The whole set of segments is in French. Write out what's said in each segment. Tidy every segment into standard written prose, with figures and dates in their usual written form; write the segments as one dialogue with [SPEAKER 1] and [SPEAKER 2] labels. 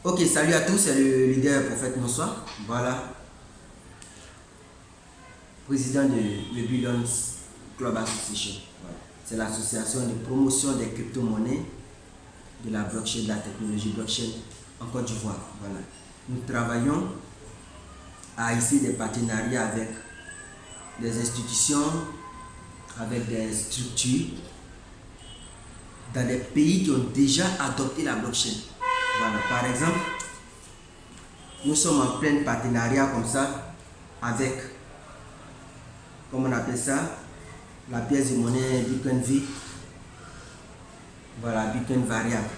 [SPEAKER 1] Ok, salut à tous, c'est le leader Prophète Nonsoir. Voilà, président de Billions Club Association. Voilà. C'est l'association de promotion des crypto-monnaies, de la blockchain, de la technologie blockchain en Côte d'Ivoire. Voilà. Nous travaillons à ici des partenariats avec des institutions, avec des structures dans des pays qui ont déjà adopté la blockchain. Voilà, par exemple, nous sommes en plein partenariat comme ça avec, comment on appelle ça, la pièce de monnaie Bitcoin V. Voilà, Bitcoin variable.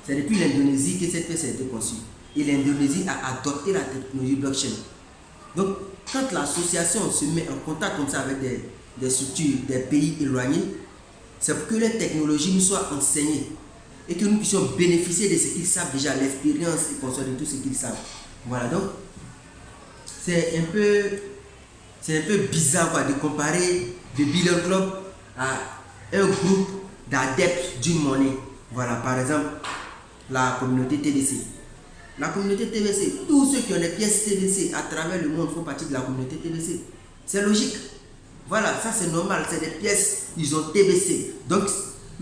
[SPEAKER 1] C'est depuis l'Indonésie que cette pièce a été conçue. Et l'Indonésie a adopté la technologie blockchain. Donc, quand l'association se met en contact comme ça avec des structures des pays éloignés, c'est pour que les technologies nous soient enseignées et que nous puissions bénéficier de ce qu'ils savent déjà, l'expérience et consommer de tout ce qu'ils savent. Voilà, donc c'est un peu bizarre quoi, de comparer le Billion Club à un groupe d'adeptes d'une monnaie. Voilà, par exemple, la communauté TBC. La communauté TBC, tous ceux qui ont des pièces TBC à travers le monde font partie de la communauté TBC. C'est logique. Voilà, ça c'est normal, c'est des pièces, ils ont TBC. Donc,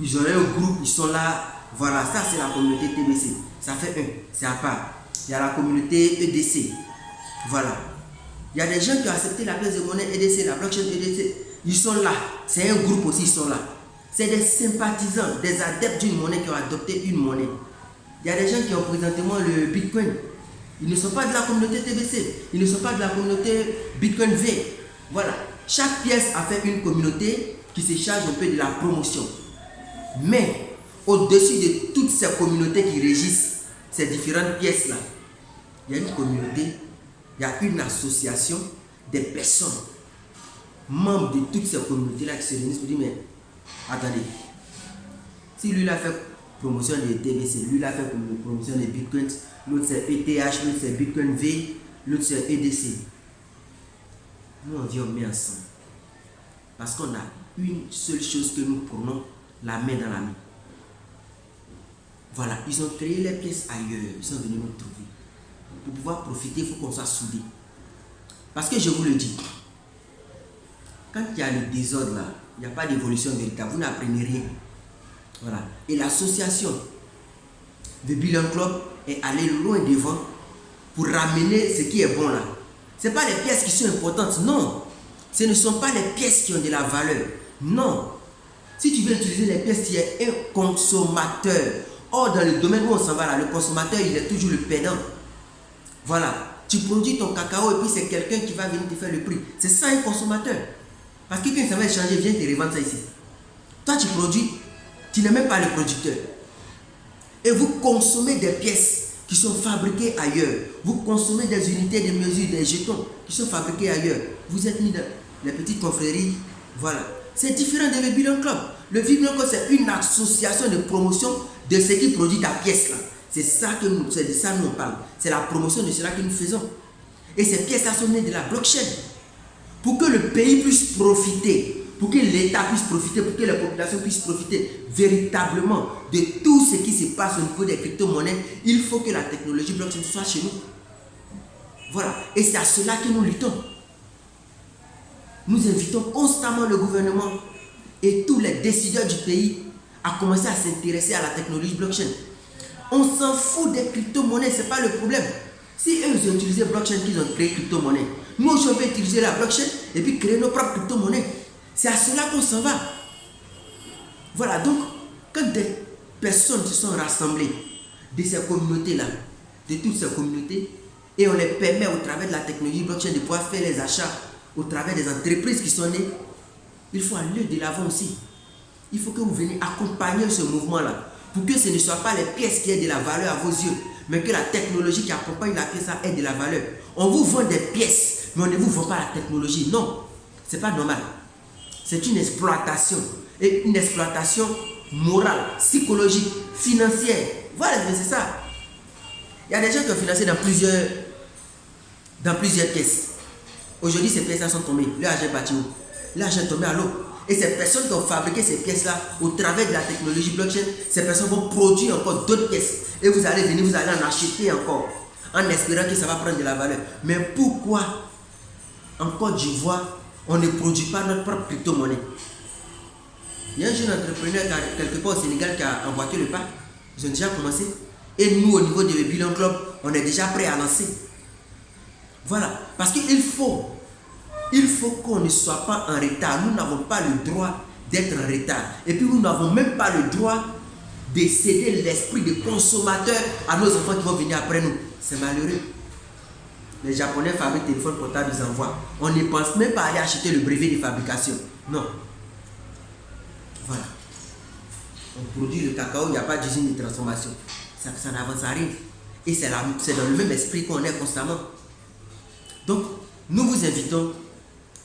[SPEAKER 1] ils ont un groupe, ils sont là. Voilà, ça c'est la communauté TBC. Ça fait un, c'est à part. Il y a la communauté EDC. Voilà. Il y a des gens qui ont accepté la pièce de monnaie EDC, la blockchain EDC. Ils sont là. C'est un groupe aussi, ils sont là. C'est des sympathisants, des adeptes d'une monnaie qui ont adopté une monnaie. Il y a des gens qui ont présentement le Bitcoin. Ils ne sont pas de la communauté TBC. Ils ne sont pas de la communauté Bitcoin V. Voilà. Chaque pièce a fait une communauté qui se charge un peu de la promotion. Mais au-dessus de toutes ces communautés qui régissent ces différentes pièces-là, il y a une communauté, il y a une association des personnes, membres de toutes ces communautés-là qui se réunissent pour dire, mais attendez, si lui l'a fait promotion de TBC, lui l'a fait promotion de Bitcoin, l'autre c'est ETH, l'autre c'est Bitcoin V, l'autre c'est EDC. Nous on vient met ensemble. Parce qu'on a une seule chose que nous prenons, la main dans la main. Voilà, ils ont créé les pièces ailleurs, ils sont venus nous trouver. Pour pouvoir profiter, il faut qu'on soit soudés. Parce que je vous le dis, quand il y a le désordre là, il n'y a pas d'évolution véritable, vous n'apprenez rien. Voilà. Et l'association de Billion Club est allée loin devant pour ramener ce qui est bon là. Ce n'est pas les pièces qui sont importantes, non. Ce ne sont pas les pièces qui ont de la valeur, non. Si tu veux utiliser les pièces, tu es un consommateur. Or, dans le domaine où on s'en va là, le consommateur, il est toujours le perdant. Voilà. Tu produis ton cacao et puis c'est quelqu'un qui va venir te faire le prix. C'est ça un consommateur. Parce que quand ça va échanger, viens te revendre ça ici. Toi, tu produis, tu n'es même pas le producteur. Et vous consommez des pièces qui sont fabriquées ailleurs. Vous consommez des unités de mesure, des jetons qui sont fabriqués ailleurs. Vous êtes mis dans les petites confréries. Voilà. C'est différent de le Billion Club. Le Billion Club, c'est une association de promotion de ce qui produit ta pièce là. C'est de ça nous on parle. C'est la promotion de cela que nous faisons. Et ces pièces-là sont nées de la blockchain. Pour que le pays puisse profiter, pour que l'État puisse profiter, pour que la population puisse profiter véritablement de tout ce qui se passe au niveau des crypto-monnaies, il faut que la technologie blockchain soit chez nous. Voilà. Et c'est à cela que nous luttons. Nous invitons constamment le gouvernement et tous les décideurs du pays à commencer à s'intéresser à la technologie blockchain. On s'en fout des crypto-monnaies, ce n'est pas le problème. Si eux ils ont utilisé blockchain, qu'ils ont créé crypto-monnaie, nous aussi on peut utiliser la blockchain et puis créer nos propres crypto-monnaies. C'est à cela qu'on s'en va. Voilà, donc quand des personnes se sont rassemblées de ces communautés-là, de toutes ces communautés, et on les permet au travers de la technologie blockchain de pouvoir faire les achats au travers des entreprises qui sont nées, il faut aller de l'avant aussi. Il faut que vous veniez accompagner ce mouvement-là pour que ce ne soit pas les pièces qui aient de la valeur à vos yeux, mais que la technologie qui accompagne la pièce ait de la valeur. On vous vend des pièces, mais on ne vous vend pas la technologie. Non, ce n'est pas normal. C'est une exploitation. Et une exploitation morale, psychologique, financière. Voilà, c'est ça. Il y a des gens qui ont financé dans plusieurs pièces. Aujourd'hui, ces pièces-là sont tombées. L'argent est parti où? L'argent est tombé à l'eau. Et ces personnes qui ont fabriqué ces pièces-là, au travers de la technologie blockchain, ces personnes vont produire encore d'autres pièces. Et vous allez venir, vous allez en acheter encore, en espérant que ça va prendre de la valeur. Mais pourquoi en Côte d'Ivoire, on ne produit pas notre propre crypto-monnaie? Il y a un jeune entrepreneur quelque part au Sénégal qui a emboîté le pas. Ils ont déjà commencé. Et nous, au niveau de Billion Club, on est déjà prêt à lancer. Voilà. Parce qu'il faut qu'on ne soit pas en retard. Nous n'avons pas le droit d'être en retard. Et puis, nous n'avons même pas le droit de céder l'esprit de consommateur à nos enfants qui vont venir après nous. C'est malheureux. Les Japonais fabriquent des téléphones portables, ils envoient. On ne pense même pas aller acheter le brevet de fabrication. Non. Voilà. On produit le cacao, il n'y a pas d'usine de transformation. Ça n'avance à rien. Et c'est dans le même esprit qu'on est constamment. Donc, nous vous invitons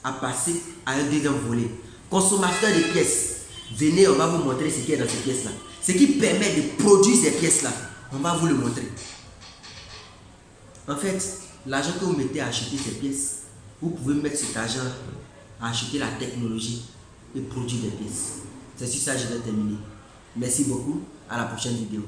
[SPEAKER 1] à passer à un deuxième volet. Consommateur de pièces. Venez, on va vous montrer ce qu'il y a dans ces pièces-là. Ce qui permet de produire ces pièces-là. On va vous le montrer. En fait, l'argent que vous mettez à acheter ces pièces, vous pouvez mettre cet argent à acheter la technologie et produire des pièces. C'est sur ça que je vais terminer. Merci beaucoup. À la prochaine vidéo.